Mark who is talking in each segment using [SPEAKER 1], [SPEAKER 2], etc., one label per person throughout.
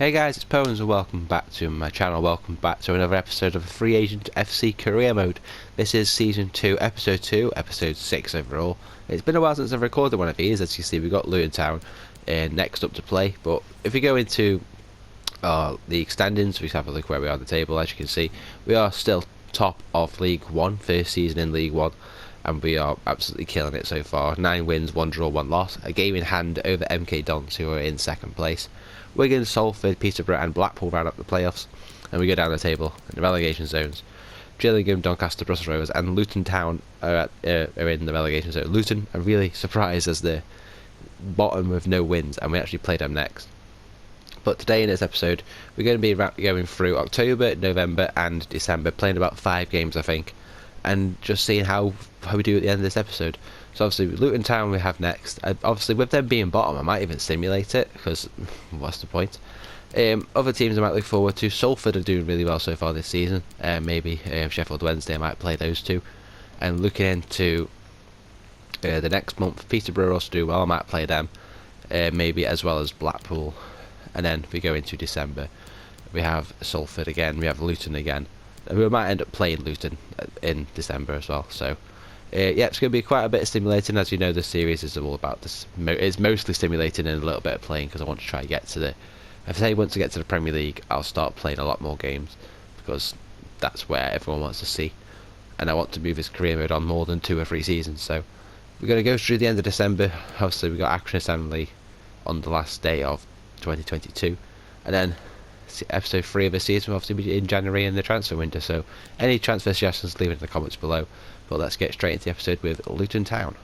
[SPEAKER 1] Hey guys, it's Pones and welcome back to my channel. Welcome back to another episode of Free Agent FC Career Mode. This is Season 2, Episode 2, Episode 6 overall. It's been a while since I've recorded one of these. As you see, we've got Luton Town next up to play. But if we go into the standings, we have a look where we are on the table. As you can see, we are still top of League 1, first season in League 1. And we are absolutely killing it so far. 9 wins, 1 draw, 1 loss. A game in hand over MK Dons, who are in second place. Wigan, Salford, Peterborough and Blackpool round up the playoffs, and we go down the table in the relegation zones. Gillingham, Doncaster, Bristol Rovers and Luton Town are in the relegation zone. Luton are really surprised as the bottom with no wins, and we actually play them next. But today in this episode we're going to be going through October, November and December, playing about 5 games I think, and just seeing how we do at the end of this episode. So obviously Luton Town we have next. Obviously with them being bottom I might even simulate it, because what's the point. Other teams I might look forward to. Salford are doing really well so far this season. Maybe Sheffield Wednesday I might play those two. And looking into the next month, Peterborough also do well, I might play them. Maybe as well as Blackpool. And then we go into December, we have Salford again, we have Luton again. We might end up playing Luton in December as well. So yeah, it's going to be quite a bit of stimulating. As you know, the series is all about this. It's mostly stimulating and a little bit of playing, because I want to try to get to the. If I want to get to the Premier League, I'll start playing a lot more games, because that's where everyone wants to see, and I want to move this career mode on more than 2 or 3 seasons. So we're going to go through the end of December. Obviously, we got Accrington Stanley on the last day of 2022, and then episode 3 of the season will obviously be in January in the transfer window. So any transfer suggestions, leave it in the comments below. But let's get straight into the episode with Luton Town.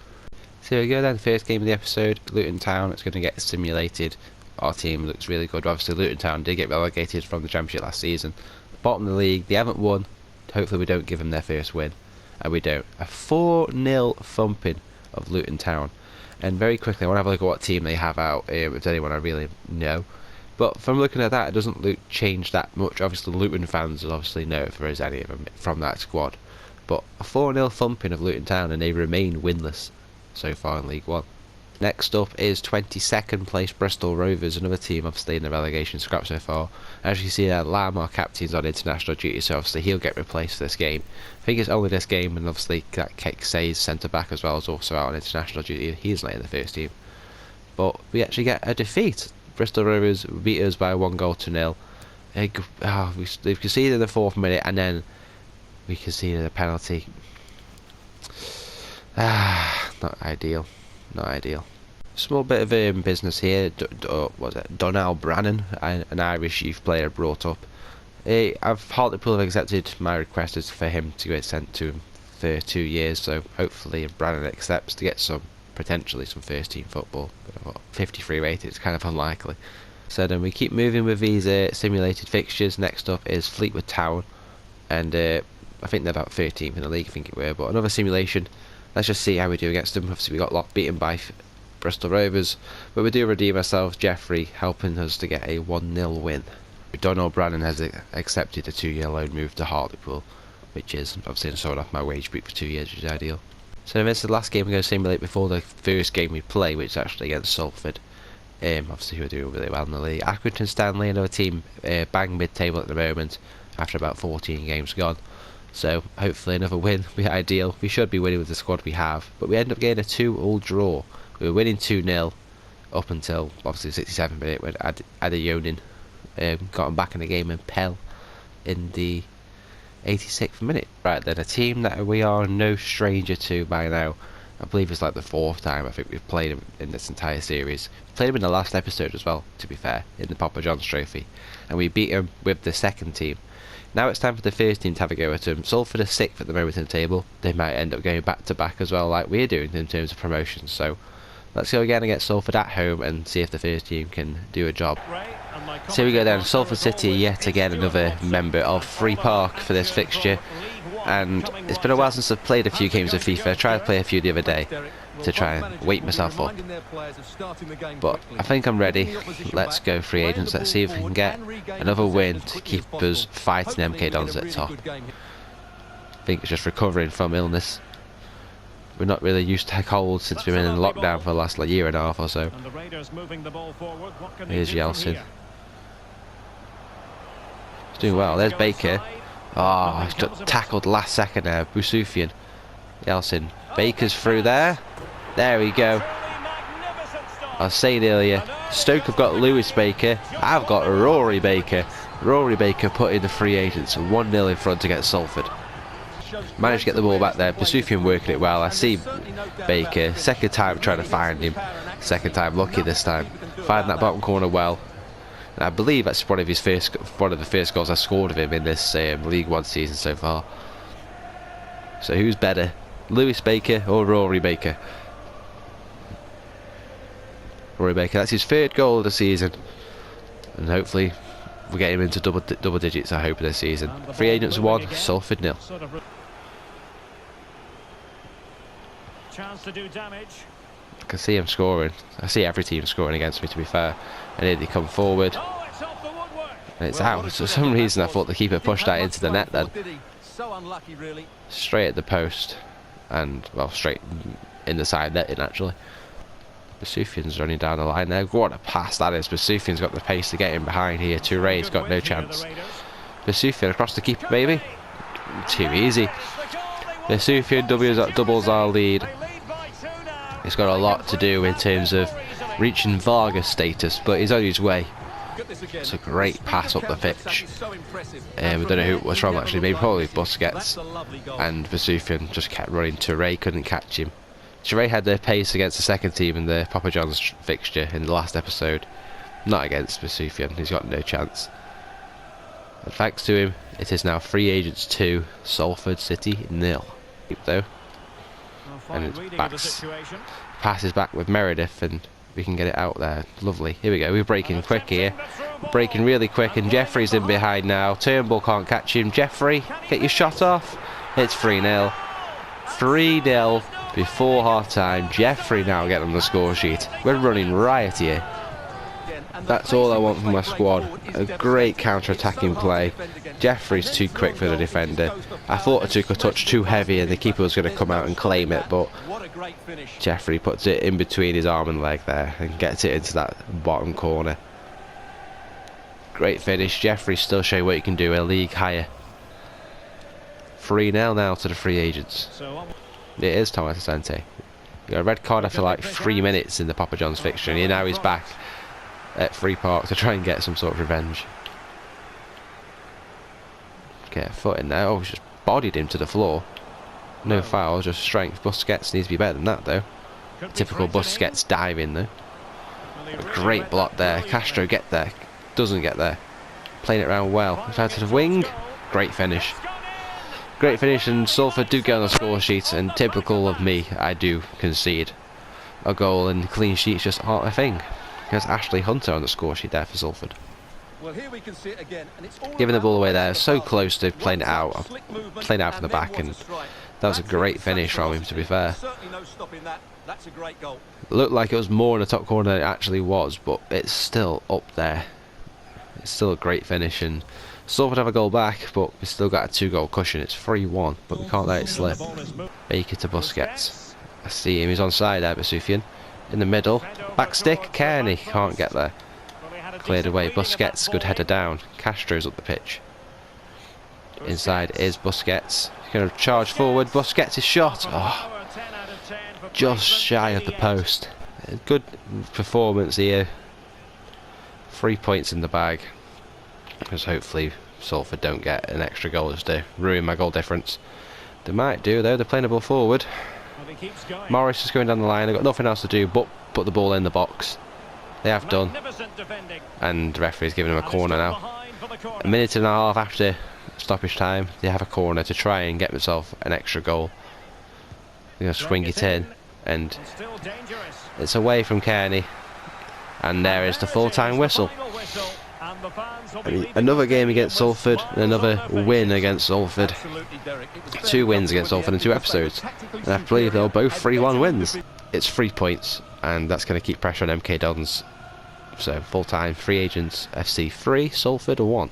[SPEAKER 1] So here we go then, first game of the episode, Luton Town. It's going to get simulated. Our team looks really good. Obviously Luton Town did get relegated from the Championship last season. Bottom of the league, they haven't won. Hopefully we don't give them their first win. And we don't. A 4-0 thumping of Luton Town. And very quickly I want to have a look at what team they have out, if there's anyone I really know. But from looking at that, it doesn't change that much. Obviously Luton fans will obviously know if there is any of them from that squad. But a 4-0 thumping of Luton Town, and they remain winless so far in League 1. Next up is 22nd place Bristol Rovers, another team obviously in the relegation scrap so far. As you see, Lam, our captain's on international duty, so obviously he'll get replaced for this game. I think it's only this game, and obviously that Say's centre back as well is also out on international duty. He's not in the first team. But we actually get a defeat. Bristol Rovers beat us by 1-0. We conceded in the 4th minute, and then we conceded a penalty. Not ideal. Not ideal. Small bit of business here. Donnell Brannan, an Irish youth player brought up. Hartlepool have accepted my request for him to get sent to him for 2 years. So hopefully Brannan accepts to get potentially some first team football. But 53 rated, it's kind of unlikely. So then we keep moving with these simulated fixtures. Next up is Fleetwood Town, and I think they're about 13th in the league, I think it were, but another simulation. Let's just see how we do against them. Obviously we got beaten by Bristol Rovers, but we do redeem ourselves. Jeffrey helping us to get a 1-0 win. Donald Brannan has accepted a 2-year loan move to Hartlepool, which is obviously sold off my wage book for 2 years, which is ideal. So this is the last game we're going to simulate before the first game we play, which is actually against Salford. Obviously who are doing really well in the league. Accrington Stanley, another team bang mid-table at the moment after about 14 games gone. So hopefully another win would be ideal. We should be winning with the squad we have, but we end up getting a 2-2 draw. We were winning 2-0 up until obviously the 67th minute when Adeyonin got him back in the game, and Pell in the 86th minute. Right then, a team that we are no stranger to by now. I believe it's like the 4th time I think we've played them in this entire series. We played them in the last episode as well, to be fair, in the Papa John's Trophy, and we beat them with the second team. Now it's time for the first team to have a go at them. Salford are 6th at the moment in the table. They might end up going back to back as well, like we're doing in terms of promotions. So let's go again against Salford at home and see if the first team can do a job. So here we go then, Salford City, yet again another member of Free Park for this fixture. And it's been a while since I've played a few games of FIFA. I tried to play a few the other day to try and wake myself up, but I think I'm ready. Let's go free agents. Let's see if we can get another win to keep us fighting MK Dons at the top. I think it's just recovering from illness. We're not really used to cold since we've been in lockdown for the last year and a half or so. Here's Yeltsin. He's doing well. There's Baker. Oh, he's got tackled last second there. Busufian. Yeltsin. Baker's through there. There we go. I was saying earlier, Stoke have got Lewis Baker. I've got Rory Baker. Rory Baker put in the free agents 1-0 in front against Salford. Managed to get the ball back there. Busufian working it well. I see Baker. Second time trying to find him. Second time lucky this time. Finding that bottom corner well. And I believe that's one of the first goals I scored of him in this League One season so far. So who's better, Lewis Baker or Rory Baker? Rory Baker. That's his third goal of the season, and hopefully we'll get him into double digits. I hope this season. Free agents 1, Salford 0.
[SPEAKER 2] Chance to do damage.
[SPEAKER 1] I can see him scoring. I see every team scoring against me, to be fair. And here they come forward. And it's out. For some reason I thought the keeper pushed that into the net then. Straight at the post. And, well, straight in the side netting actually. Busufian's running down the line there. What a pass that is. Busufian's got the pace to get him behind here. Touré's got no chance. Busufian across the keeper, maybe. Too easy. Busufian doubles our lead. He's got a lot to do in terms of reaching Vargas status, but he's on his way. It's a great pass up the pitch. We don't know who it was from actually, maybe probably Busquets. And Busufian just kept running. Touré couldn't catch him. Touré had the pace against the second team in the Papa John's fixture in the last episode. Not against Busufian, he's got no chance. And thanks to him, it is now free agents 2, Salford City 0. Though. And it's passes back with Meredith, and we can get it out there. Lovely. Here we go. We're breaking quick here. Breaking really quick, and Jeffrey's in behind now. Turnbull can't catch him. Jeffrey, get your shot off. It's 3-0. 3-0 before half time. Jeffrey now getting on the score sheet. We're running riot here. That's all I want from my squad. A great counter-attacking play. Jeffrey's too quick for the defender. I thought I took a touch too heavy and the keeper was going to come out and claim it, but Jeffrey puts it in between his arm and leg there and gets it into that bottom corner. Great finish. Jeffrey still showing what he can do a league higher. 3-0 now to the free agents. It is Thomas Asante. He got a red card after like 3 minutes in the Papa John's fixture, and now he's back at Free Park to try and get some sort of revenge. Get a foot in there. Oh, he's just bodied him to the floor. No foul, just strength. Busquets needs to be better than that though. Typical Busquets diving though. A great block there. Castro get there. Doesn't get there. Playing it around well. Out to the wing. Great finish. Great finish, and Salford do get on the score sheet, and typical of me, I do concede a goal, and clean sheets just aren't a thing. There's Ashley Hunter on the score sheet there for Salford.
[SPEAKER 3] Well, here we can see it again, and it's
[SPEAKER 1] giving the ball away there, so close to playing it out. Playing it out from the back, and that was a great finish from him, to be fair. Looked like it was more in the top corner than it actually was, but it's still up there. It's still a great finish, and Salford have a goal back, but we've still got a 2-goal cushion. It's 3-1, but we can't let it slip. Baker to Busquets. I see him, he's onside there, Busufian. In the middle, back stick, Kearney can't get there. Cleared away, Busquets, good header down. Castro's up the pitch. Inside is Busquets. He's going to charge forward, Busquets' shot. Oh, just shy of the post. Good performance here. 3 points in the bag. Because hopefully Salford don't get an extra goal just to ruin my goal difference. They might do though, they're playing the ball forward. Morris is going down the line, they've got nothing else to do but put the ball in the box. They have done. And the referee's giving them a corner now. A minute and a half after stoppage time, they have a corner to try and get themselves an extra goal. They're going to swing it in, and it's away from Kearney. And there is the full-time whistle. Another game against Salford, and another win against Salford. 2 wins against Salford in 2 episodes, and I believe they're both 3-1 wins. It's 3 points, and that's going to keep pressure on MK Dons. So full-time free agents FC 3, Salford 1.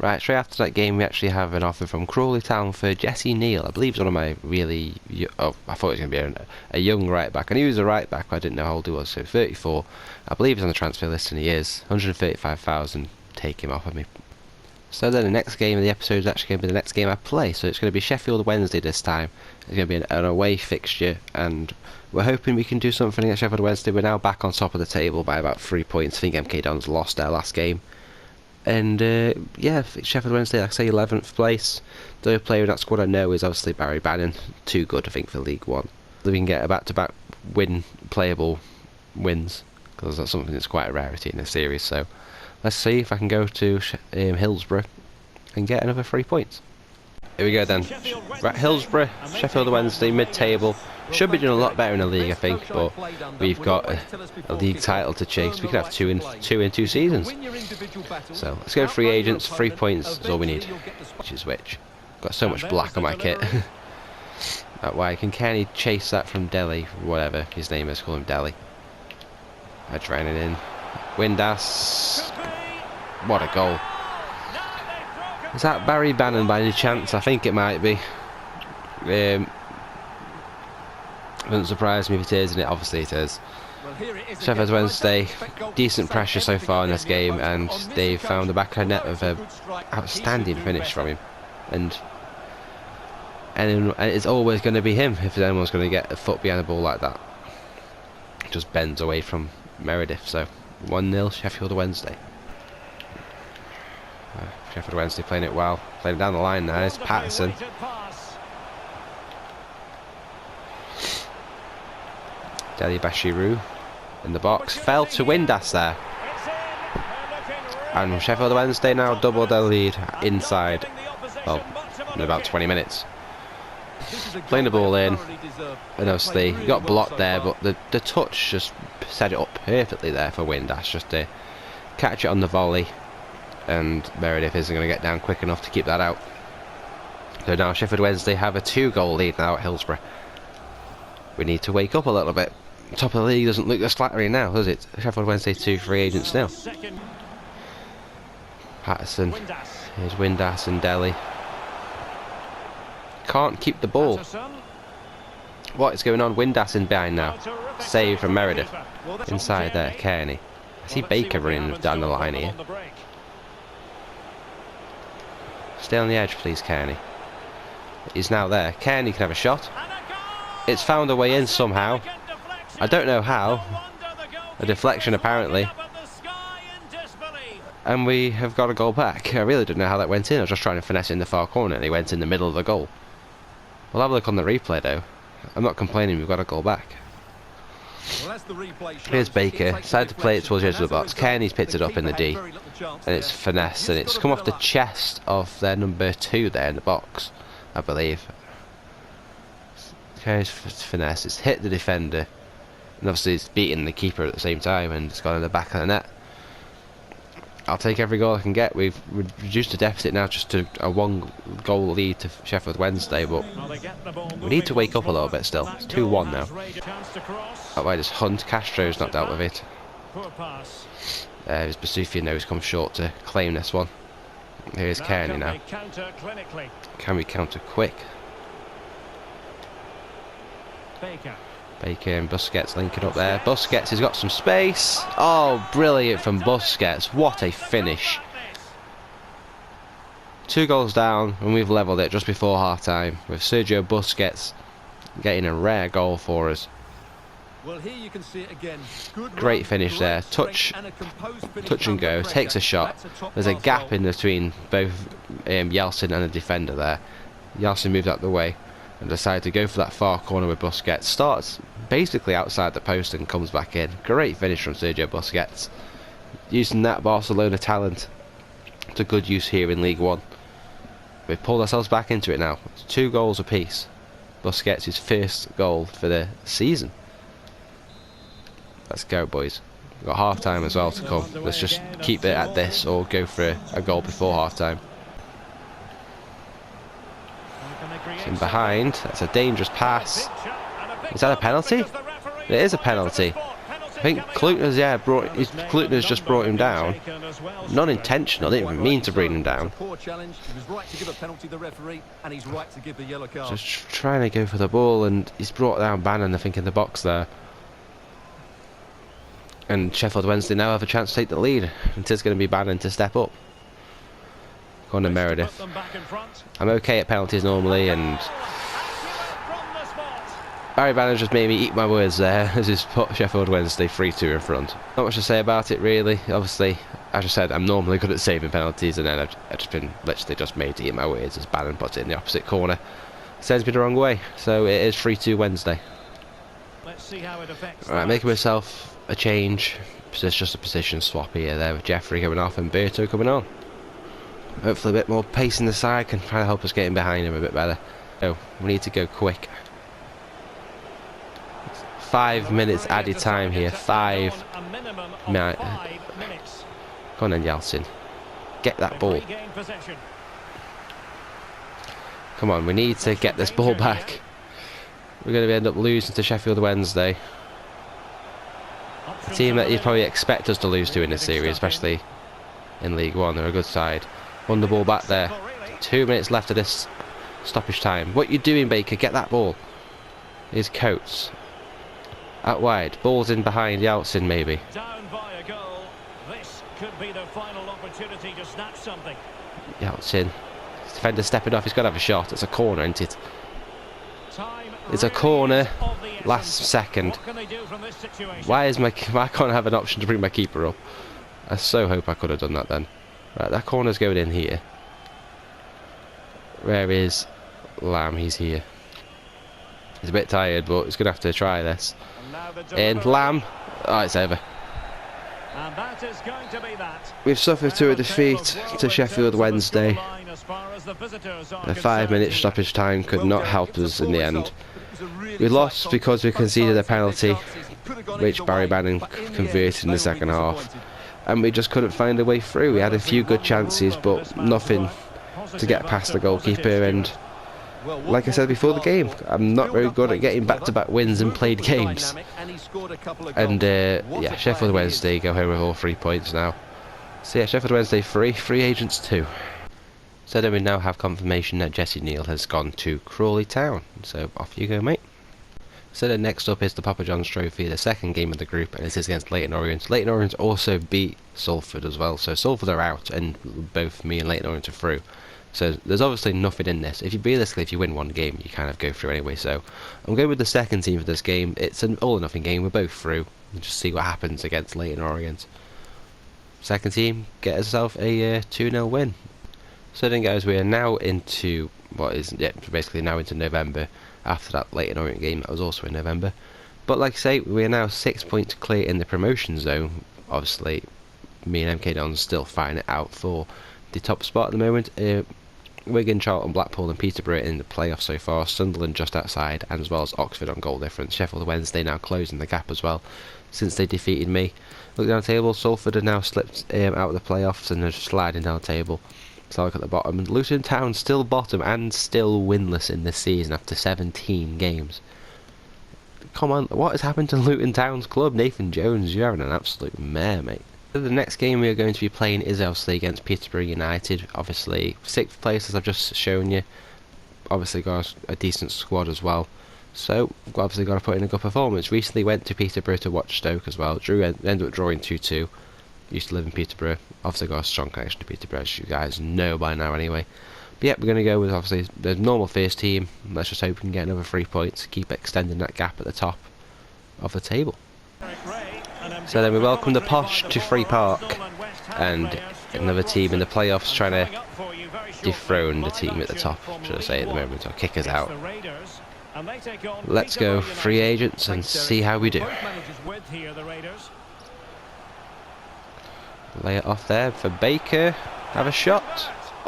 [SPEAKER 1] Right, straight after that game we actually have an offer from Crawley Town for Jesse Neal. I believe he's one of my really... Oh, I thought he was going to be a young right back. I knew he was a right back, but I didn't know how old he was. So 34. I believe he's on the transfer list, and he is. 135,000 take him off of me. So then the next game of the episode is actually going to be the next game I play. So it's going to be Sheffield Wednesday this time. It's going to be an away fixture, and we're hoping we can do something against Sheffield Wednesday. We're now back on top of the table by about 3 points. I think MK Dons lost their last game. And yeah, Sheffield Wednesday, like I say, 11th place. The only player in that squad I know is obviously Barry Bannon. Too good, I think, for League One. We can get a back-to-back playable wins, because that's something that's quite a rarity in this series. So let's see if I can go to Hillsborough and get another 3 points. Here we go then. Right, Hillsborough, Sheffield Wednesday, mid-table. Should be doing a lot better in the league, I think, but we've got a league title to chase. We could have two in 2 seasons. So let's go free agents. 3 points is all we need. Which is which. Got so much black on my kit. That way, can Kenny chase that from Delhi, whatever his name is, call him Delhi. Edge running in. Windass. What a goal. Is that Barry Bannon by any chance? I think it might be. Wouldn't surprise me if it is, and obviously it is. Sheffield Wednesday, decent pressure so far in this game, and they've found the back of the net with an outstanding finish from him. And it's always going to be him if anyone's going to get a foot behind the ball like that. Just bends away from Meredith. So 1-0 Sheffield Wednesday. Sheffield Wednesday playing it well, playing down the line now. It's Patterson. Deli Bashiru in the box, fell to Windass there. And Sheffield Wednesday now double their lead inside, well, in about 20 minutes. Playing the ball in, and obviously he got blocked there, but the touch just set it up perfectly there for Windass, just to catch it on the volley, and Meredith isn't going to get down quick enough to keep that out. So now Sheffield Wednesday have a 2-goal lead now at Hillsborough. We need to wake up a little bit. Top of the league doesn't look as flattering now, does it? Sheffield Wednesday 2 free agents now. Patterson, here's Windass and Delhi. Can't keep the ball. What is going on? Windass in behind now. Save from Meredith. Inside there, Kearney. I see Baker running down the line here. Stay on the edge, please, Kearney. He's now there. Kearney can have a shot. It's found a way in somehow. I don't know how. A deflection, apparently. And we have got a goal back. I really don't know how that went in. I was just trying to finesse it in the far corner, and he went in the middle of the goal. We'll have a look on the replay, though. I'm not complaining, we've got a goal back. Here's Baker. Decided to play it towards the edge of the box. Kearney's picked it up in the D. And it's finesse, and it's come off the chest of their number 2 there in the box, I believe. Kearney's finesse. It's hit the defender. And obviously it's beaten the keeper at the same time, and it's gone in the back of the net. I'll take every goal I can get. We've reduced the deficit now just to a 1-goal lead to Sheffield Wednesday, but we need to wake up a little bit still. It's 2-1 now. That way, this Hunt. Castro's not dealt with it. His Basufian now has come short to claim this one. Here's Kearney now. Can we counter quick? Baker and Busquets linking up there. Busquets has got some space. Oh, brilliant from Busquets. What a finish. 2 goals down, and we've levelled it just before half-time, with Sergio Busquets getting a rare goal for us.
[SPEAKER 3] Well, here you can see it again.
[SPEAKER 1] Great finish there. Touch and go. Takes a shot. There's a gap in between both Yeltsin and the defender there. Yeltsin moved out the way and decided to go for that far corner with Busquets. Starts basically outside the post and comes back in. Great finish from Sergio Busquets. Using that Barcelona talent to good use here in League One. We've pulled ourselves back into it now. It's 2 goals apiece. Busquets' first goal for the season. Let's go, boys. We've got half time as well to come. Let's just keep it at this or go for a goal before half time. In behind, that's a dangerous pass. Is that a penalty? It is a penalty. I think Klutner's Klutner's just brought him down. Non-intentional, didn't even mean to bring him down. Just trying to go for the ball, and he's brought down Bannon, I think, in the box there. And Sheffield Wednesday now have a chance to take the lead. It is going to be Bannon to step up. Go on to Meredith. I'm okay at penalties normally, and Barry Bannon just made me eat my words there as he's put Sheffield Wednesday 3-2 in front. Not much to say about it really. Obviously, as I said, I'm normally good at saving penalties, and then I've just been literally just made to eat my words as Bannon puts it in the opposite corner. Sends me the wrong way, so it is 3-2 Wednesday.
[SPEAKER 2] Let's see how it affects.
[SPEAKER 1] Alright, making myself a change. It's just a position swap here there with Jeffrey going off and Berto coming on. Hopefully a bit more pace in the side can try to help us get in behind him a bit better. So we need to go quick. 5 minutes added time here. 5 minutes. Go on then, Yeltsin. Get that ball. Come on, we need to get this ball back. We're going to end up losing to Sheffield Wednesday. A team that you'd probably expect us to lose to in this series, especially in League One. They're a good side. Won the ball back there. 2 minutes left of this stoppage time. What you doing, Baker? Get that ball. Here's Coates. Out wide. Ball's in behind Yeltsin, maybe.
[SPEAKER 2] Down by a goal. This could be the final opportunity to snatch something.
[SPEAKER 1] Yeltsin. Defender stepping off. He's got to have a shot. It's a corner, isn't it? It's a corner. Last second. Why can't I have an option to bring my keeper up? I so hope I could have done that then. Right, that corner's going in here. Where is Lamb? He's here. He's a bit tired, but he's going to have to try this. And Lamb. Oh, it's over.
[SPEAKER 2] And that is going to be that.
[SPEAKER 1] We've suffered to a defeat to Sheffield Wednesday. The 5 minute stoppage time could not help us in the end. We lost because we conceded a penalty, which Barry Bannon converted in the second half. And we just couldn't find a way through. We had a few good chances, but nothing to get past the goalkeeper. And like I said before the game, I'm not very good at getting back-to-back wins in played games. And yeah, Sheffield Wednesday go home with all 3 points now. So yeah, Sheffield Wednesday 3, free agents 2. So then we now have confirmation that Jesse Neal has gone to Crawley Town. So off you go, mate. So then next up is the Papa John's Trophy, the second game of the group, and it is against Leyton Orient. Leyton Orient also beat Salford as well, so Salford are out, and both me and Leyton Orient are through. So there's obviously nothing in this. If you win one game, you kind of go through anyway. So I'm going with the second team for this game. It's an all or nothing game. We're both through. We'll just see what happens against Leyton Orient. Second team, get yourself a 2-0 win. So then, guys, we are now into basically now into November. After that Leyton Orient game, that was also in November. But like I say, we are now 6 points clear in the promotion zone. Obviously, me and MK Don's still fighting it out for the top spot at the moment. Wigan, Charlton, Blackpool and Peterborough in the playoffs so far. Sunderland just outside, and as well as Oxford on goal difference. Sheffield Wednesday now closing the gap as well, since they defeated me. Look down the table, Salford have now slipped out of the playoffs and are sliding down the table. So look at the bottom, and Luton Town still bottom and still winless in this season after 17 games. Come on, what has happened to Luton Town's club? Nathan Jones, you're having an absolute mare, mate. So the next game we are going to be playing is obviously against Peterborough United. Obviously 6th place, as I've just shown you. Obviously got a decent squad as well. So we've obviously got to put in a good performance. Recently went to Peterborough to watch Stoke as well. Ended up drawing 2-2. Used to live in Peterborough. Obviously got a strong connection to Peterborough, as you guys know by now anyway. But yeah, we're going to go with obviously the normal first team. Let's just hope we can get another 3 points. Keep extending that gap at the top of the table. So then we welcome the Posh to Free Park. And another team in the playoffs trying to dethrone the team at the top, should I say, at the moment, or kick us out. Let's go free agents and see how we do. Lay it off there for Baker. Have a shot.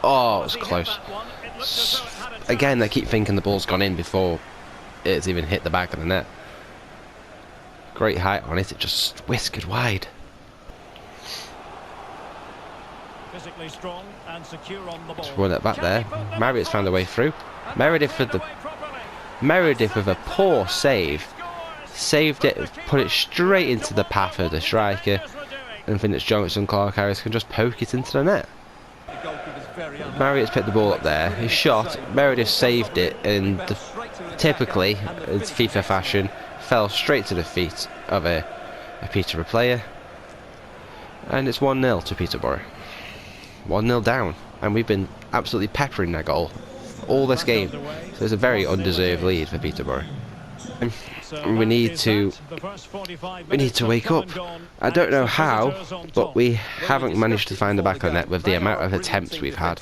[SPEAKER 1] Oh, it was close. Again, I keep thinking the ball's gone in before it's even hit the back of the net. Great height on it. It just whiskered wide.
[SPEAKER 2] Physically strong and secure on the ball.
[SPEAKER 1] Just run it back there. Marriott's found a way through. Meredith with a poor save. Saved it, put it straight into the path of the striker. And Finch Johnson, Clark Harris can just poke it into the net. Marriott's picked the ball up there. He shot. Meredith saved it, and typically, in FIFA fashion, fell straight to the feet of a Peterborough player. And it's 1-0 to Peterborough. 1-0 down. And we've been absolutely peppering that goal all this game. So it's a very undeserved lead for Peterborough. And we need to wake up. I don't know how, but we haven't managed to find the back of the net with the amount of attempts we've had.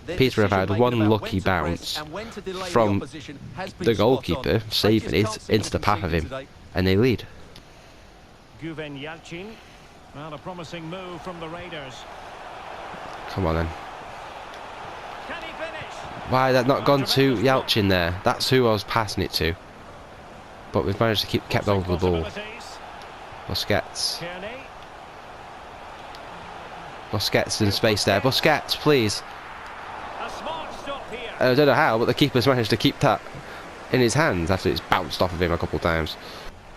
[SPEAKER 1] Peterborough have had one lucky bounce from the goalkeeper saving it into the path of him, and they lead.
[SPEAKER 2] Well, a promising move from the Raiders.
[SPEAKER 1] Come on then.
[SPEAKER 2] Can he finish?
[SPEAKER 1] Why had that not gone to Yalchin there? That's who I was passing it to. But we've managed to kept hold of the ball. Busquets. Busquets in space there. Busquets, please.
[SPEAKER 2] A smart stop here.
[SPEAKER 1] I don't know how, but the keeper's managed to keep that in his hands after it's bounced off of him a couple of times.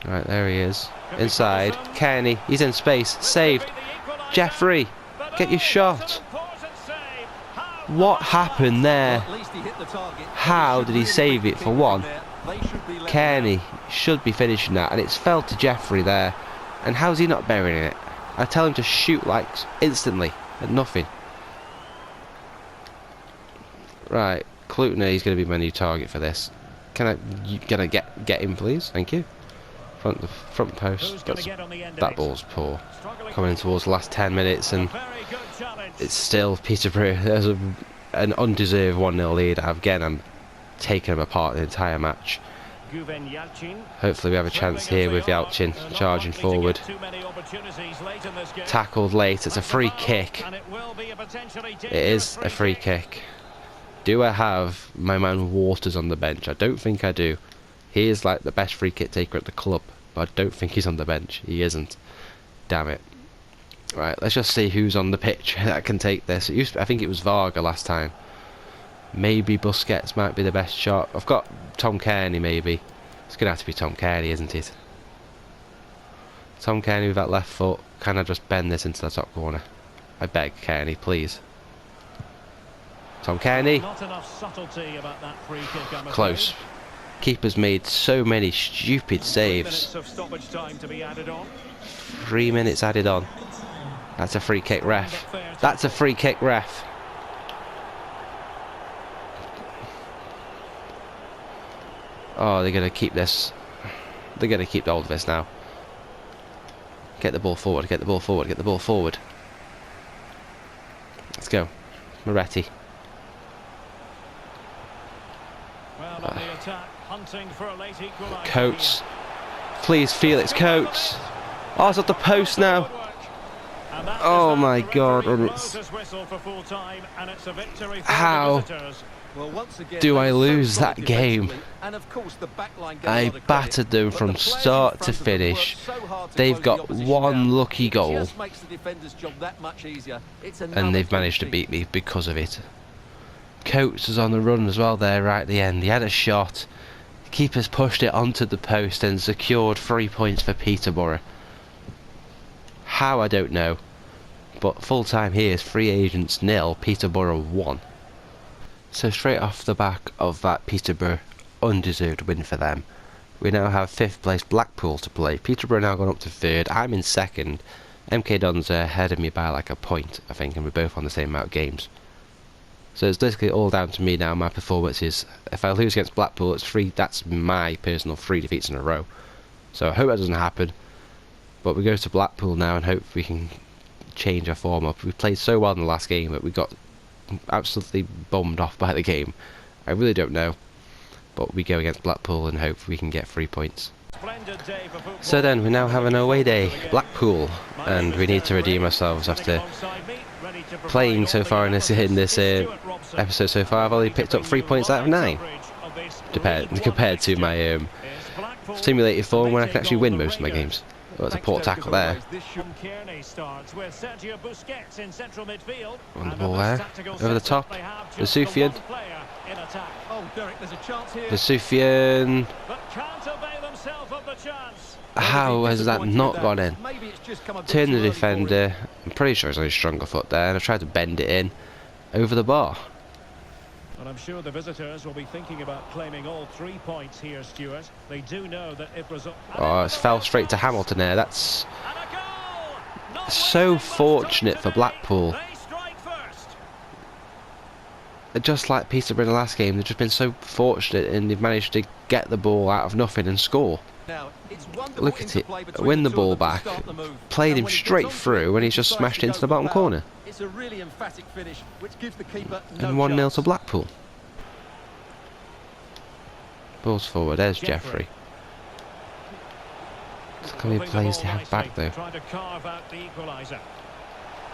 [SPEAKER 1] Right, there he is. Inside. Kearney. He's in space. Saved. Jeffrey, get your shot. What happened there? How did he save it for one? Kearney should be finishing that, and it's fell to Jeffrey there. And how's he not burying it? I tell him to shoot like instantly at nothing. Right, Klutner, he's going to be my new target for this. Can I get him, please? Thank you. Front post. That ball's poor. Coming towards the last 10 minutes, and it's still Peterborough. There's an undeserved 1-0 lead. Again, I'm taking them apart the entire match. Hopefully we have a chance here with Yalchin charging forward. Tackled late. It's a free kick. It is a free kick. Do I have my man Waters on the bench? I don't think I do. He is like the best free kick taker at the club, but I don't think he's on the bench. He isn't. Damn it. Right, let's just see who's on the pitch that can take this. I think it was Varga last time. Maybe Busquets might be the best shot. I've got Tom Kearney, maybe. It's going to have to be Tom Kearney, isn't it? Tom Kearney with that left foot. Can I just bend this into the top corner? I beg, Kearney, please. Tom Kearney.
[SPEAKER 2] Not enough subtlety about that free kick, I'm afraid.
[SPEAKER 1] Close. Keeper's made so many stupid saves.
[SPEAKER 2] 3 minutes of stoppage time to be added on.
[SPEAKER 1] 3 minutes added on. That's a free kick, ref. That's a free kick, ref. Oh, they're going to keep this. They're going to keep hold of this now. Get the ball forward, get the ball forward, get the ball forward. Let's go. Moretti.
[SPEAKER 2] Well, on the attack, hunting for a late equaliser.
[SPEAKER 1] Coates. Please, Felix Coates. Oh, it's at the post now. Oh my God, and it's... How do I lose that game? I battered them from start to finish. They've got one lucky goal, and they've managed to beat me because of it. Coates was on the run as well there right at the end. He had a shot. The keeper's pushed it onto the post and secured 3 points for Peterborough. How, I don't know. But full time here is free agents 0, Peterborough 1. So straight off the back of that Peterborough undeserved win for them, we now have 5th place Blackpool to play. Peterborough now gone up to 3rd. I'm in 2nd. MK Dons are ahead of me by like a point, I think, and we're both on the same amount of games. So it's basically all down to me now. My performances. If I lose against Blackpool, it's 3. That's my personal 3 defeats in a row. So I hope that doesn't happen. But we go to Blackpool now and hope we can change our form up. We played so well in the last game that we got absolutely bummed off by the game. I really don't know. But we go against Blackpool and hope we can get 3 points. So then we now have an away day, Blackpool, and we need to redeem ourselves after playing so far in this episode so far. I've only picked up 3 points out of 9 compared to my simulated form when I can actually win most of my games. Well, it's a poor tackle there. On the ball there, over the top, Vesuvian. Vesuvian. How has that not gone in? Turn the defender. I'm pretty sure it's on his stronger foot there, and I tried to bend it in over the bar.
[SPEAKER 2] And I'm sure the visitors will be thinking about claiming all 3 points here, Stuart. They do know that if result...
[SPEAKER 1] Oh, it's fell straight to Hamilton there. That's
[SPEAKER 2] And a goal! Not
[SPEAKER 1] so
[SPEAKER 2] wasting much
[SPEAKER 1] fortunate
[SPEAKER 2] time
[SPEAKER 1] for
[SPEAKER 2] today.
[SPEAKER 1] Blackpool.
[SPEAKER 2] They strike first.
[SPEAKER 1] Just like Peterborough in the last game, they've just been so fortunate and they've managed to get the ball out of nothing and score.
[SPEAKER 3] Now, it's wonderful
[SPEAKER 1] Look at
[SPEAKER 3] interplay
[SPEAKER 1] it,
[SPEAKER 3] between
[SPEAKER 1] win the
[SPEAKER 3] two of
[SPEAKER 1] ball
[SPEAKER 3] them to
[SPEAKER 1] back,
[SPEAKER 3] start the move.
[SPEAKER 1] played
[SPEAKER 3] And
[SPEAKER 1] him
[SPEAKER 3] when he gets
[SPEAKER 1] straight
[SPEAKER 3] onto
[SPEAKER 1] through
[SPEAKER 3] it,
[SPEAKER 1] and he's
[SPEAKER 3] he
[SPEAKER 1] just
[SPEAKER 3] decides
[SPEAKER 1] smashed
[SPEAKER 3] to
[SPEAKER 1] into
[SPEAKER 3] go
[SPEAKER 1] the
[SPEAKER 3] for
[SPEAKER 1] bottom
[SPEAKER 3] foul.
[SPEAKER 1] corner.
[SPEAKER 3] It's a really emphatic finish, which gives the keeper no
[SPEAKER 1] And 1-0
[SPEAKER 3] chance.
[SPEAKER 1] to Blackpool. Balls forward, there's Jeffrey. Look how many
[SPEAKER 2] Moving the
[SPEAKER 1] players
[SPEAKER 2] ball
[SPEAKER 1] they have
[SPEAKER 2] nicely,
[SPEAKER 1] back though.
[SPEAKER 2] trying to carve out the equaliser.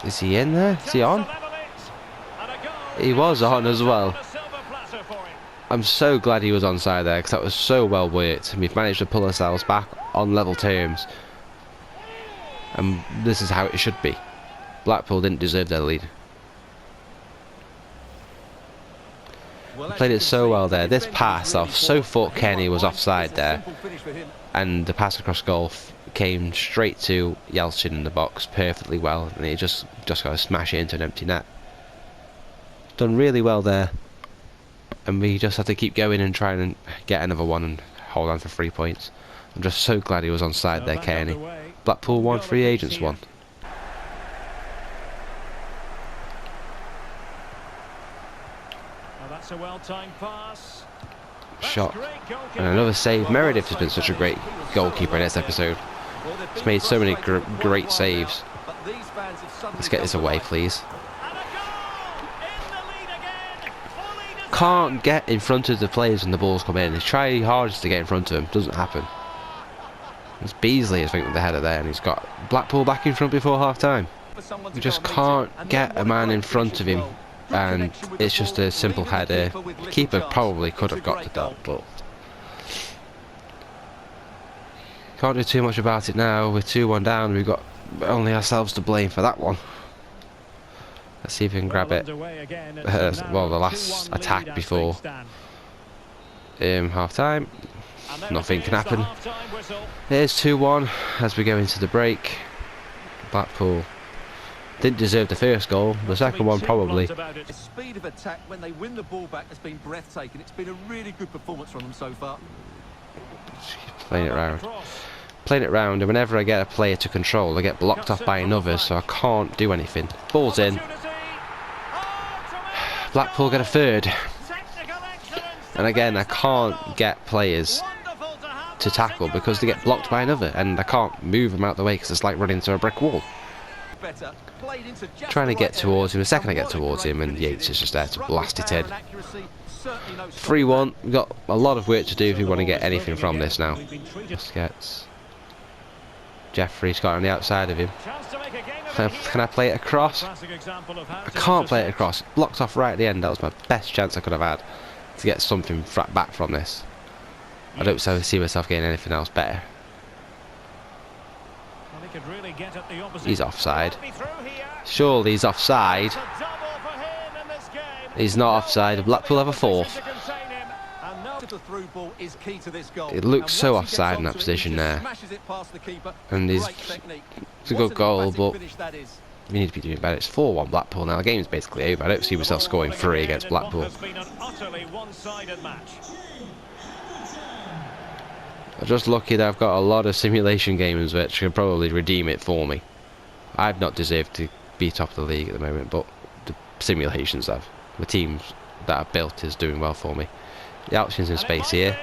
[SPEAKER 1] Is he in there? Is he on?
[SPEAKER 2] Chance to level it. And a goal.
[SPEAKER 1] He was on as well.
[SPEAKER 2] On a silver platter for him.
[SPEAKER 1] I'm so glad he was onside there because that was so well worked and we've managed to pull ourselves back on level terms. And this is how it should be. Blackpool didn't deserve their lead.
[SPEAKER 3] Well, as
[SPEAKER 1] Played
[SPEAKER 3] you
[SPEAKER 1] it
[SPEAKER 3] can
[SPEAKER 1] so
[SPEAKER 3] see,
[SPEAKER 1] well
[SPEAKER 3] the
[SPEAKER 1] there. This
[SPEAKER 3] defending
[SPEAKER 1] pass,
[SPEAKER 3] is
[SPEAKER 1] I
[SPEAKER 3] really
[SPEAKER 1] was so
[SPEAKER 3] poor.
[SPEAKER 1] thought Kenny was
[SPEAKER 3] It's
[SPEAKER 1] offside
[SPEAKER 3] a
[SPEAKER 1] there.
[SPEAKER 3] simple finish for him.
[SPEAKER 1] And the pass across goal came straight to Yelchin in the box perfectly well and he just got to smash it into an empty net. Done really well there. And we just have to keep going and try and get another one and hold on for 3 points. I'm just so glad he was onside there,
[SPEAKER 2] Back
[SPEAKER 1] Kearney.
[SPEAKER 2] underway.
[SPEAKER 1] Blackpool won,
[SPEAKER 2] Goal
[SPEAKER 1] free
[SPEAKER 2] apiece
[SPEAKER 1] agents
[SPEAKER 2] here.
[SPEAKER 1] won.
[SPEAKER 2] Well, that's a well-timed pass. That's
[SPEAKER 1] Shot.
[SPEAKER 2] great goalkeeping.
[SPEAKER 1] And another save. Meredith has been such a great goalkeeper in this episode.
[SPEAKER 3] Well, they've
[SPEAKER 1] He's
[SPEAKER 3] been
[SPEAKER 1] made so many
[SPEAKER 3] frustrated for quite a
[SPEAKER 1] great
[SPEAKER 3] while
[SPEAKER 1] saves.
[SPEAKER 3] now, but these fans have suddenly
[SPEAKER 1] Let's get this
[SPEAKER 3] come to
[SPEAKER 1] away,
[SPEAKER 3] life.
[SPEAKER 1] please.
[SPEAKER 2] And a goal! In the lead again. Fully deserved.
[SPEAKER 1] Can't get in front of the players when the balls come in. He's trying hardest to get in front of them. Doesn't happen. It's Beasley, I think, with the header there, and he's got Blackpool back in front before half time.
[SPEAKER 3] For someone
[SPEAKER 1] We
[SPEAKER 3] to
[SPEAKER 1] just
[SPEAKER 3] go and
[SPEAKER 1] can't
[SPEAKER 3] meet him, and
[SPEAKER 1] get
[SPEAKER 3] then
[SPEAKER 1] a
[SPEAKER 3] what
[SPEAKER 1] man
[SPEAKER 3] great
[SPEAKER 1] in front
[SPEAKER 3] finish
[SPEAKER 1] of
[SPEAKER 3] as
[SPEAKER 1] him,
[SPEAKER 3] well. Good
[SPEAKER 1] and
[SPEAKER 3] connection with the
[SPEAKER 1] it's just
[SPEAKER 3] ball,
[SPEAKER 1] a simple
[SPEAKER 3] leaving the
[SPEAKER 1] header.
[SPEAKER 3] keeper with little
[SPEAKER 1] Keeper
[SPEAKER 3] chance.
[SPEAKER 1] probably could
[SPEAKER 3] It's a
[SPEAKER 1] have got
[SPEAKER 3] great
[SPEAKER 1] to that,
[SPEAKER 3] goal.
[SPEAKER 1] but can't do too much about it now. We're 2-1 down. We've got only ourselves to blame for that one. Let's see if we can grab
[SPEAKER 2] Well
[SPEAKER 1] it.
[SPEAKER 2] underway again. It's a
[SPEAKER 1] Well, the
[SPEAKER 2] narrow
[SPEAKER 1] last
[SPEAKER 2] 2-1
[SPEAKER 1] attack
[SPEAKER 2] lead as
[SPEAKER 1] before
[SPEAKER 2] things stand.
[SPEAKER 1] half time.
[SPEAKER 2] And there
[SPEAKER 1] Nothing
[SPEAKER 2] it
[SPEAKER 1] can
[SPEAKER 2] is, the
[SPEAKER 1] happen.
[SPEAKER 2] half-time whistle.
[SPEAKER 1] Here's 2-1 as we go into the break. Blackpool didn't deserve the first goal. The second one probably.
[SPEAKER 3] The speed of attack when they win the ball back has been breathtaking. It's been a really good performance from them so far.
[SPEAKER 1] Playing it round. Playing it round, and whenever I get a player to control, I get blocked off by another, so I can't do anything. Ball's in. Blackpool get a third. And again, I can't get players to tackle because they get blocked by another, and I can't move them out the way because it's like running into a brick wall.
[SPEAKER 3] Better. Played into just
[SPEAKER 1] Trying to
[SPEAKER 3] the
[SPEAKER 1] get
[SPEAKER 3] right
[SPEAKER 1] towards him, the
[SPEAKER 3] area.
[SPEAKER 1] second I get
[SPEAKER 3] what a
[SPEAKER 1] towards
[SPEAKER 3] great
[SPEAKER 1] him, and
[SPEAKER 3] finish it
[SPEAKER 1] Yates is just there to
[SPEAKER 3] Struck
[SPEAKER 1] blast
[SPEAKER 3] with
[SPEAKER 1] it
[SPEAKER 3] power
[SPEAKER 1] in.
[SPEAKER 3] and accuracy. Certainly no stopping
[SPEAKER 1] 3-1, we've got a lot of work to do if we want to get anything from this now.
[SPEAKER 2] We've been treated-
[SPEAKER 1] Busquets. Jeffrey's got on the outside of him.
[SPEAKER 2] Chance to make a game of it here.
[SPEAKER 1] Can I play it across?
[SPEAKER 2] Classic example of how
[SPEAKER 1] I
[SPEAKER 2] to
[SPEAKER 1] can't play it
[SPEAKER 2] intercept.
[SPEAKER 1] across. Blocked off right at the end. That was my best chance I could have had to get something back from this. I don't see myself getting anything else better.
[SPEAKER 2] Well, he could really get at the opposite.
[SPEAKER 1] He's offside.
[SPEAKER 2] Won't be through here.
[SPEAKER 1] Surely he's offside.
[SPEAKER 2] It's a double for him in this game.
[SPEAKER 1] He's not offside. Blackpool have a
[SPEAKER 2] Opposition
[SPEAKER 1] fourth.
[SPEAKER 2] to contain him.
[SPEAKER 3] And now the through ball is key to this goal.
[SPEAKER 1] It looks
[SPEAKER 3] And
[SPEAKER 1] so
[SPEAKER 3] once he gets
[SPEAKER 1] offside in that
[SPEAKER 3] onto it, he
[SPEAKER 1] position
[SPEAKER 3] just
[SPEAKER 1] there.
[SPEAKER 3] smashes it past the keeper.
[SPEAKER 1] And he's-
[SPEAKER 3] Great technique.
[SPEAKER 1] It's a
[SPEAKER 3] What
[SPEAKER 1] good
[SPEAKER 3] an
[SPEAKER 1] goal,
[SPEAKER 3] emphatic
[SPEAKER 1] but
[SPEAKER 3] finish that is.
[SPEAKER 1] we need to be doing better. It's 4-1 Blackpool now. The game's basically over. I don't see myself scoring 3 against Blackpool.
[SPEAKER 2] What has been an utterly one-sided match.
[SPEAKER 1] I'm just lucky that I've got a lot of simulation games which can probably redeem it for me. I've not deserved to be top of the league at the moment, but the simulations have. The teams that I've built is doing well for me. The Yelchin's in space here.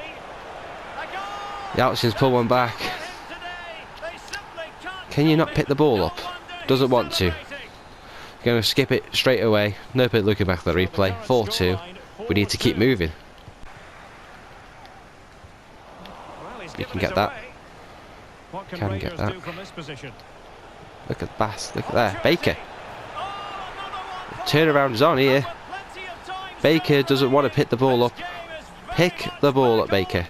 [SPEAKER 1] Yelchin's pull one back. Can you not pick the ball up? Doesn't want to. Going to skip it straight away. No point looking back at the replay. 4-2. We need to keep moving. You can get that.
[SPEAKER 2] What can
[SPEAKER 1] Can
[SPEAKER 2] Rangers
[SPEAKER 1] get that.
[SPEAKER 2] do from this position?
[SPEAKER 1] Look at Bass. Look at there. Baker. Turnaround is on here. Baker doesn't want to pick the ball up. Pick the ball up, Baker.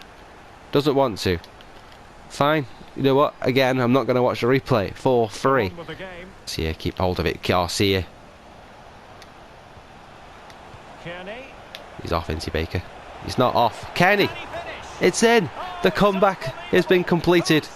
[SPEAKER 1] Doesn't want to. Fine. You know what? Again, I'm not going to watch the replay. 4-3. See ya. Keep hold of it. Garcia. He's off, isn't he, Baker? He's not off. Kenny. It's in. The comeback has been completed.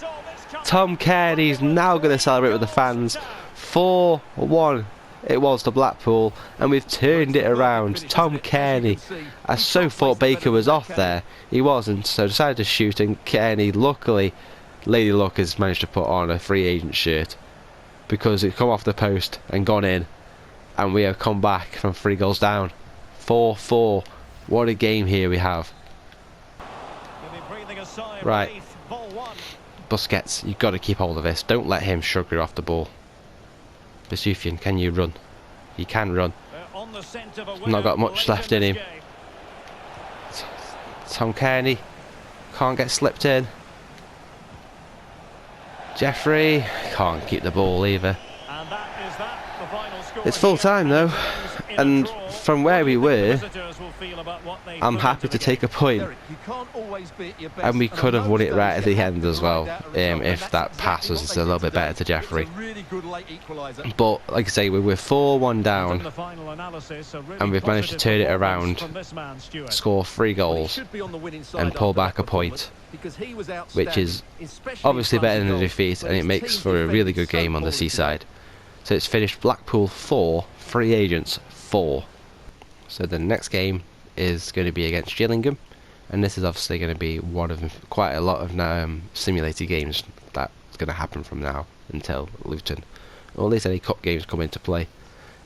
[SPEAKER 1] Tom Kearney's now going to celebrate with the fans. 4-1. It was the Blackpool, and we've turned it around. Tom Kearney. I so thought Baker was off there. He wasn't, so decided to shoot, and Kearney, luckily, Lady Luck has managed to put on a free agent shirt because it come off the post and gone in, and we have come back from 3 goals down. 4-4. What a game here we have. Right. Busquets, you've got to keep hold of this. Don't let him shrug you off the ball. Vesuvian, can you run? He can run. Not got much left in him. Tom Kearney can't get slipped in. Jeffrey can't keep the ball either. It's full time though, and from where we were, I'm happy to take a point, and we could have won it right at the end as well, if that pass was a little bit better to Jeffrey. But like I say, we were 4-1 down, and we've managed to turn it around, score 3 goals, and pull back a point, which is obviously better than a defeat, and it makes for a really good game on the seaside. So it's finished Blackpool 4, Free Agents 4. So the next game is going to be against Gillingham, and this is obviously going to be one of quite a lot of simulated games that's going to happen from now until Luton, or at least any cup games come into play.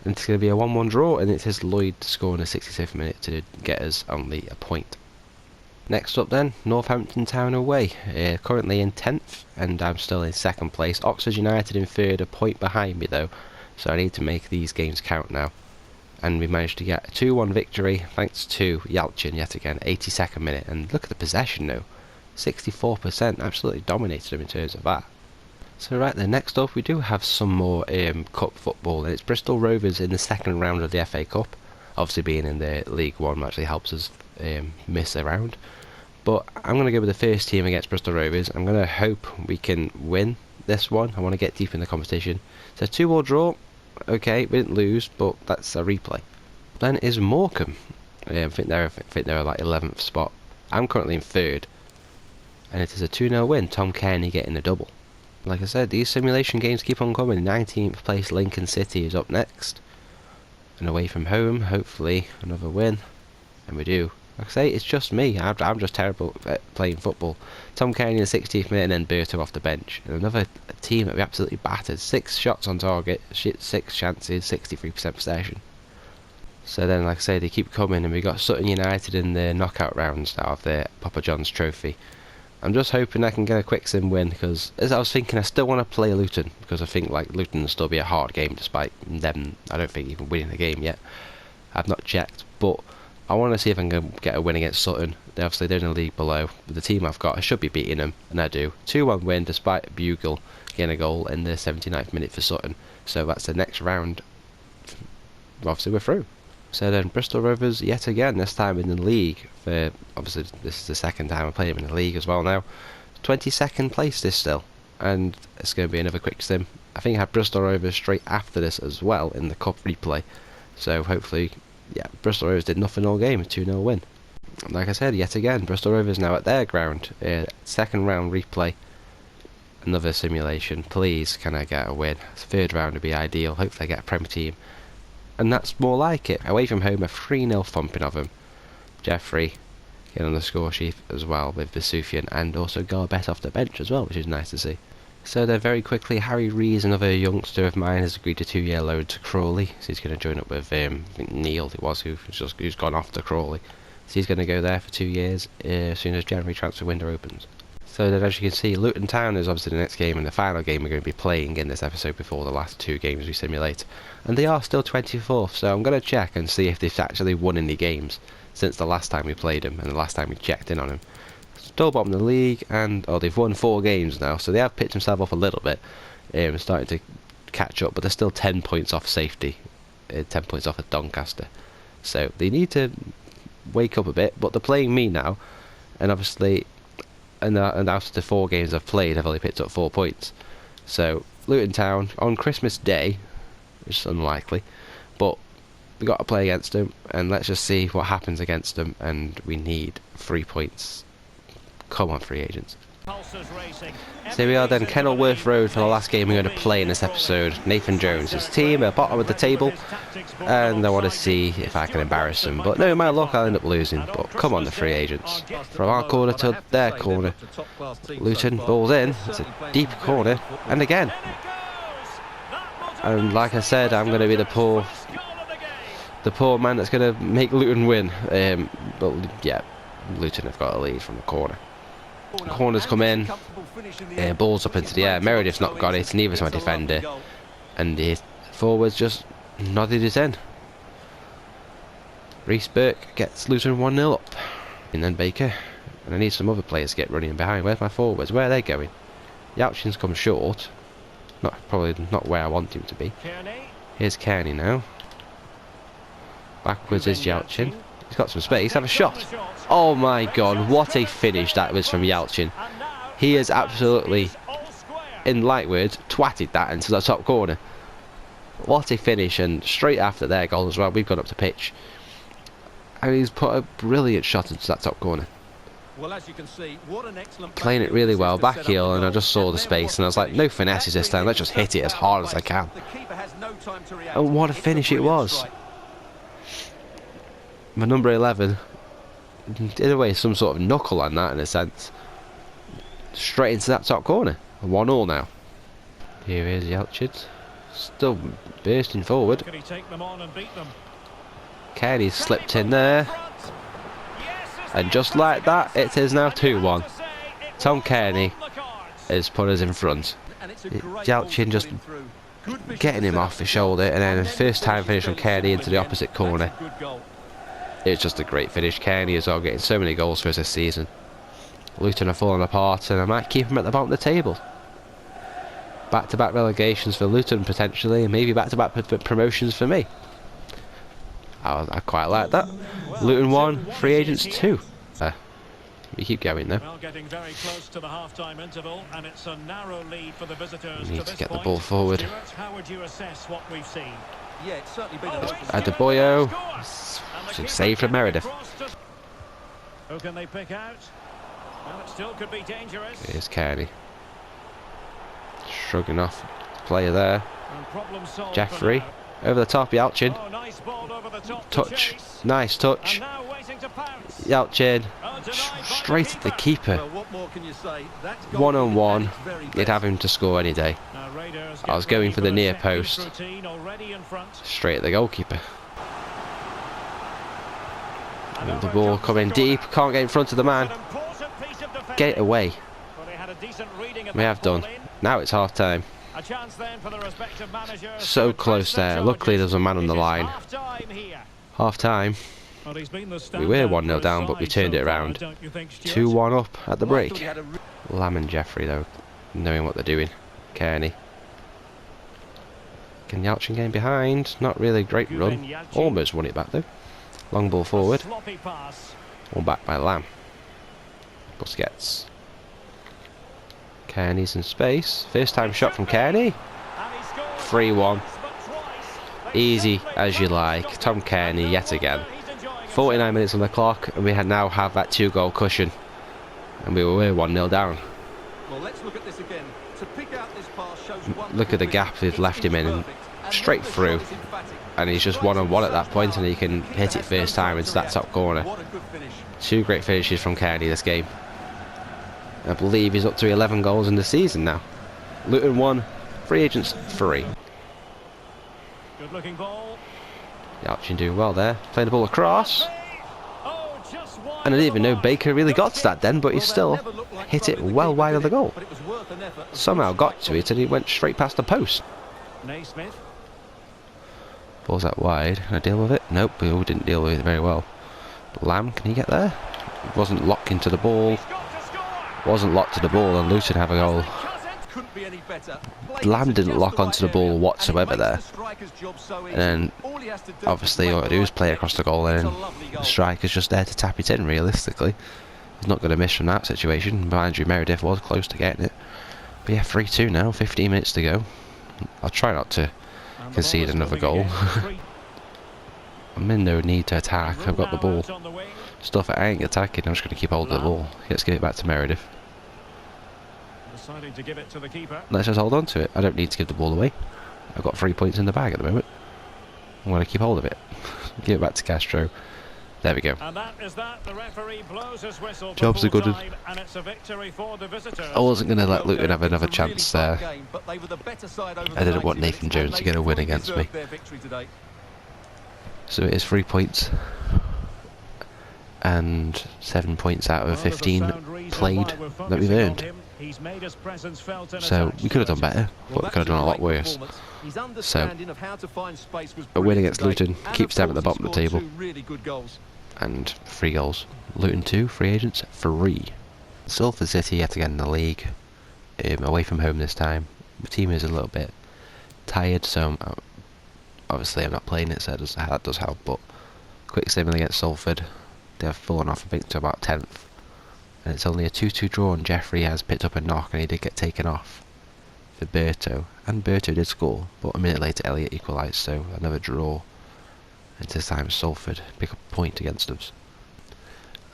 [SPEAKER 1] And it's going to be a 1-1 draw, and it is Lloyd scoring a 67th minute to get us only a point. Next up then, Northampton Town away, currently in 10th, and I'm still in 2nd place. Oxford United in 3rd, a point behind me though, so I need to make these games count now. And we managed to get a 2-1 victory thanks to Yalchin yet again, 82nd minute, and look at the possession though, 64%, absolutely dominated them in terms of that. So right then, next up we do have some more cup football, and it's Bristol Rovers in the 2nd round of the FA Cup. Obviously being in the League One actually helps us miss a round. But I'm going to go with the first team against Bristol Rovers. I'm going to hope we can win this one. I want to get deep in the competition. So 2-2 draw. Okay, we didn't lose, but that's a replay. Then is Morecambe. I think they're like 11th spot. I'm currently in 3rd. And it is a 2-0 win. Tom Kearney getting a double. Like I said, these simulation games keep on coming. 19th place Lincoln City is up next. And away from home, hopefully another win. And we do. Like I say, it's just me. I'm just terrible at playing football. Tom Kearney in the 60th minute, and then Berto off the bench. And another team that we absolutely battered. 6 shots on target, 6 chances, 63% possession. So then, like I say, they keep coming, and we got Sutton United in the knockout rounds now of the Papa John's Trophy. I'm just hoping I can get a quick sim win, because as I was thinking, I still want to play Luton, because I think like Luton will still be a hard game despite them, I don't think, even winning the game yet. I've not checked, but I want to see if I can get a win against Sutton. They're in the league below. With the team I've got, I should be beating them, and I do. 2-1 win despite Bugle getting a goal in the 79th minute for Sutton. So that's the next round. Obviously we're through. So then Bristol Rovers yet again, this time in the league. Obviously this is the 2nd time I play them in the league as well now. 22nd place this still, and it's going to be another quick sim. I think I have Bristol Rovers straight after this as well in the cup replay. So hopefully, yeah, Bristol Rovers did nothing all game, a 2-0 win. Like I said, yet again, Bristol Rovers now at their ground. 2nd round replay. Another simulation. Please, can I get a win? 3rd round would be ideal. Hopefully I get a Prem team. And that's more like it. Away from home, a 3-0 thumping of them. Jeffrey getting on the score sheet as well with Vesuvian, and also Garbett off the bench as well, which is nice to see. So then very quickly, Harry Rees, another youngster of mine, has agreed to 2-year loan to Crawley. So he's going to join up with I think Neil, who's gone off to Crawley. So he's going to go there for 2 years as soon as January transfer window opens. So then, as you can see, Luton Town is obviously the next game, and the final game we're going to be playing in this episode before the last 2 games we simulate. And they are still 24th, so I'm going to check and see if they've actually won any games since the last time we played them and the last time we checked in on them. Still bottom of the league, and they've won 4 games now, so they have picked themselves up a little bit, starting to catch up, but they're still 10 points off safety, 10 points off of Doncaster. So they need to wake up a bit, but they're playing me now, and obviously, and out of the 4 games I've played, I've only picked up 4 points. So Luton Town on Christmas Day, which is unlikely, but we got to play against them, and let's just see what happens against them. And we need 3 points. Come on, free agents. So here we are then, Kenilworth Road for the last game we're going to play in this episode. Nathan Jones' team at the bottom of the table, and I want to see if I can embarrass them. But no, my luck, I'll end up losing. But come on, the free agents. From our corner to their corner. Luton, ball's in. It's a deep corner, and again. And like I said, I'm going to be the poor man that's going to make Luton win. But yeah, Luton have got a lead from the corner. Corners come in, balls up into the air. Meredith's not got it, neither's my defender, and the forwards just nodded it in. Reece Burke gets Luton 1-0 up, and then Baker, and I need some other players to get running behind. Where's my forwards? Where are they going? Yalcin's come short, probably not where I want him to be. Here's Kearney now. Backwards is Yalcin. He's got some space, have a shot. Oh my god, what a finish that was from Yalcin. He has absolutely, in light words, twatted that into the top corner. What a finish, and straight after their goal as well, we've gone up to pitch. And he's put a brilliant shot into that top corner.
[SPEAKER 3] Well, as you can see, what an excellent
[SPEAKER 1] playing it really well, back heel, and I just saw the space and I was like, no finesses this time, let's just hit it as hard as I can. And what a finish it was. My number 11, in a way, some sort of knuckle on that in a sense. Straight into that top corner. 1-1 now. Here is Yalcin, still bursting forward. Kearney's slipped in there. And just like that, it is now 2-1. Tom Kearney has put us in front. Yalcin just getting him off the shoulder, and then a first time finish from Kearney into the opposite corner. It's just a great finish. Kearney as well, getting so many goals for us this season. Luton are falling apart, and I might keep him at the bottom of the table. Back-to-back relegations for Luton potentially, and maybe back-to-back promotions for me. I quite like that. Luton 1, free agents 2. We keep going though.
[SPEAKER 2] Well, getting very close to the half-time interval, and it's a narrow lead for the visitors.
[SPEAKER 1] We need to get the ball forward.
[SPEAKER 2] How would you assess what we've seen?
[SPEAKER 3] Yeah, it's certainly been
[SPEAKER 1] Adebayo, save from Meredith.
[SPEAKER 2] Who can they pick out? Well, it still could be dangerous.
[SPEAKER 1] Here's Kearney. Shrugging off player there. Jeffrey. Over the top, Yalcin.
[SPEAKER 2] Oh, nice ball over the top.
[SPEAKER 1] Touch. Nice touch. Yalcin. Straight at the keeper. One-on-one. You'd have him to score any day. I was going for the near post. Straight at the goalkeeper. And the ball coming deep. Can't get in front of the man. Get it away. We have done. Now it's half time. So close there. Luckily there's a man on the line. Half time. We were 1-0 down, but we turned it around. 2-1 up at the break. Lamb and Jeffrey though, knowing what they're doing. Kearney. Can Yalcin get in behind? Not really a great run. Almost won it back though. Long ball forward. One back by Lamb. Busquets. Kearney's in space. First time shot from Kearney. 3-1. Easy as you like. Tom Kearney yet again. 49 minutes on the clock, and we now have that 2-goal cushion. And we were 1-0 down.
[SPEAKER 3] Well, let's look at this again. To pick out this pass shows
[SPEAKER 1] look at the gap they've left him in, and straight through. And he's just one-on-one at that point, and he can hit it first time into that top corner. Two great finishes from Kearney this game. I believe he's up to 11 goals in the season now. Luton 1, free agents 3.
[SPEAKER 2] Good looking ball.
[SPEAKER 1] Yalcin doing well there. Playing the ball across. And I didn't even know Baker really got to that then, but he still hit it well wide of the goal. Somehow got to it and he went straight past the post. Ball's out wide. Can I deal with it? Nope, we didn't deal with it very well. Lamb, can he get there? Wasn't locked into the ball. Wasn't locked to the ball, and Luton have a goal. Lamb didn't lock onto the ball whatsoever there. And then, obviously, all I do is play across the goal, and the striker's just there to tap it in, realistically. He's not going to miss from that situation. Mind you, Meredith was close to getting it. But yeah, 3-2 now, 15 minutes to go. I'll try not to concede another goal. I'm in no need to attack. I've got the ball. Stuff I ain't attacking. I'm just going to keep hold of the ball. Let's give it back to Meredith.
[SPEAKER 2] Deciding to give it to the keeper.
[SPEAKER 1] Let's just hold on to it. I don't need to give the ball away. I've got 3 points in the bag at the moment. I'm going to keep hold of it. Give it back to Castro. There we go.
[SPEAKER 2] And that is that. The referee blows his whistle.
[SPEAKER 1] Job's a good one.
[SPEAKER 2] And it's a victory for the visitors.
[SPEAKER 1] I wasn't going to let Luton have another chance there.
[SPEAKER 3] I
[SPEAKER 1] didn't want Nathan Jones to get a win against me. So it is 3 points. And 7 points out of 15 played that we've earned. So we could have done better, but we could have done a lot worse. So a win against Luton keeps them at the bottom of the table. And 3 goals. Luton 2, free agents 3. Salford City yet again in the league. Away from home this time. The team is a little bit tired, so obviously I'm not playing it, so that does help. But quick statement against Salford. They've fallen off, I think, to about 10th. And it's only a 2-2 draw, and Jeffrey has picked up a knock, and he did get taken off for Berto. And Berto did score, but a minute later Elliott equalised, so another draw. And this time Salford pick up a point against us.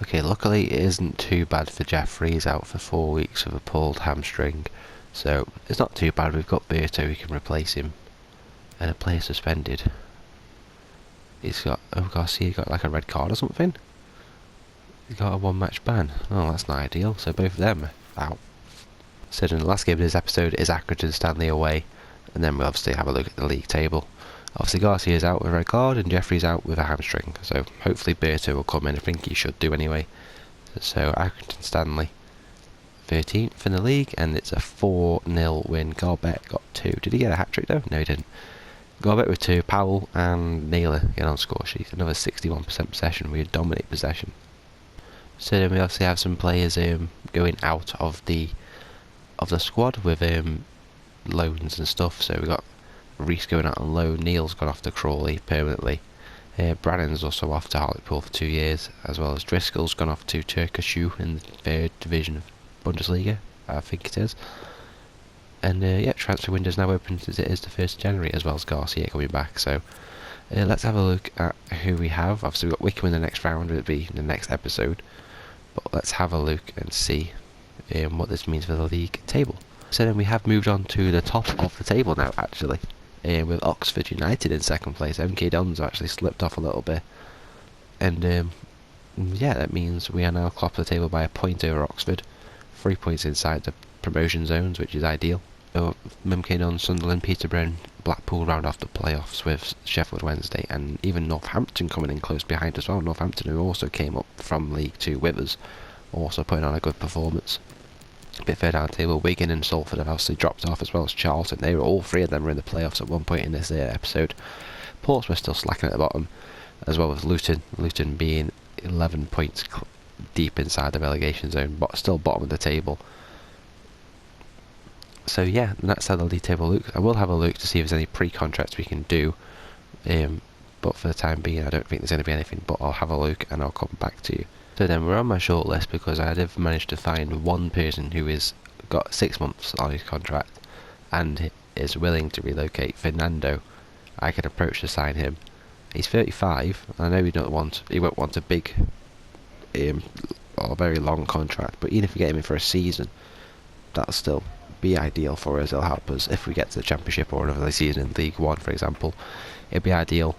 [SPEAKER 1] Okay, luckily it isn't too bad for Jeffrey. He's out for 4 weeks with a pulled hamstring. So it's not too bad. We've got Berto who can replace him. And a player suspended. He's got, oh Garcia got like a red card or something. He's got a 1 match ban. Oh, that's not ideal. So both of them are out. So in the last game of this episode is Accrington Stanley away. And then we'll obviously have a look at the league table. Obviously Garcia's out with a red card and Jeffrey's out with a hamstring. So hopefully Berto will come in. I think he should do anyway. So Accrington Stanley 13th in the league, and it's a 4-0 win. Garbett got 2. Did he get a hat-trick though? No, he didn't. Garbett with 2, Powell and Naylor get on score sheet. Another 61% possession. We dominate possession. So then we obviously have some players going out of the squad with loans and stuff. So we got Reese going out on loan. Neil's gone off to Crawley permanently. Brannan's also off to Hartlepool for 2 years, as well as Driscoll's gone off to Turkishu in the 3rd division of Bundesliga, I think it is. And yeah, transfer window's now open as it is the 1st of January, as well as Garcia coming back. So let's have a look at who we have. Obviously we've got Wickham in the next round, it'll be in the next episode. But let's have a look and see what this means for the league table. So then we have moved on to the top of the table now, actually. With Oxford United in 2nd place. MK Dons actually slipped off a little bit. And yeah, that means we are now top of the table by a point over Oxford. 3 points inside the promotion zones, which is ideal. MK Dons, Sunderland, Peterborough, Blackpool round off the playoffs with Sheffield Wednesday, and even Northampton coming in close behind as well. Northampton, who also came up from League 2 with us, also putting on a good performance. A bit further down the table, Wigan and Salford have obviously dropped off, as well as Charlton. They were all 3 of them were in the playoffs at one point in this episode. Portsmouth still slacking at the bottom, as well as Luton. Luton being 11 points deep inside the relegation zone, but still bottom of the table. So yeah, that's how the league table looks. I will have a look to see if there's any pre-contracts we can do, but for the time being I don't think there's going to be anything, but I'll have a look and I'll come back to you. So then we're on my shortlist because I have managed to find one person who is got 6 months on his contract and is willing to relocate. Fernando, I can approach to sign him. He's 35. I know he won't want a big or very long contract, but even if we get him in for a season, that'll still be ideal for us. It'll help us if we get to the Championship or another season in League 1, for example. It'd be ideal.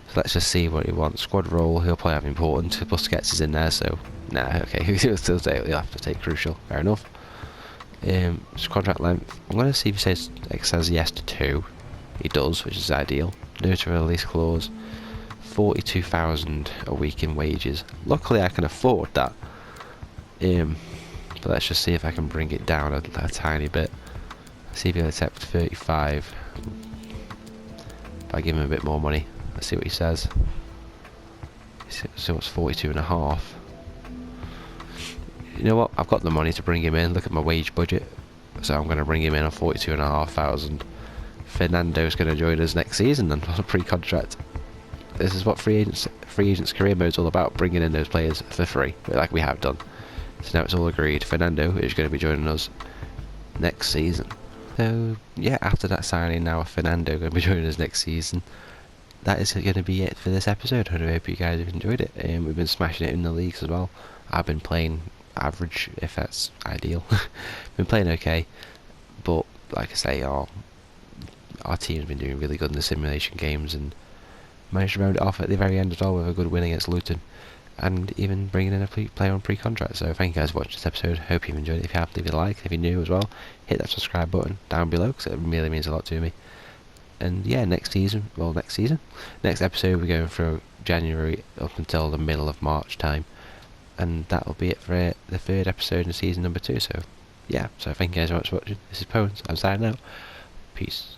[SPEAKER 1] So let's just see what he wants. Squad role, he'll probably have important. Busquets is in there, so nah, okay. He'll still say he'll have to take crucial. Fair enough. His contract length, I'm going to see if it says yes to 2. He does, which is ideal. No to release clause. 42,000 a week in wages. Luckily I can afford that. But let's just see if I can bring it down a tiny bit. See if he'll accept 35. If I give him a bit more money. Let's see what he says. So it's 42.5. You know what? I've got the money to bring him in. Look at my wage budget. So I'm going to bring him in on 42,500. Fernando's going to join us next season on a pre-contract. This is what free agents career mode is all about, bringing in those players for free, like we have done. So now it's all agreed. Fernando is going to be joining us next season. So yeah, after that signing, now Fernando going to be joining us next season. That is going to be it for this episode. I hope you guys have enjoyed it. We've been smashing it in the leagues as well. I've been playing average, if that's ideal. Been playing okay, but like I say, our team's been doing really good in the simulation games and managed to round it off at the very end as well with a good win against Luton, and even bringing in a player on pre-contract. So thank you guys for watching this episode. Hope you've enjoyed it. If you have, leave a like. If you're new as well, hit that subscribe button down below, because it really means a lot to me. And yeah, next episode we're going through January up until the middle of March time, and that'll be it for the third episode in season number 2. So yeah, so thank you guys so much for watching. This is Pones. I'm signing out. Peace.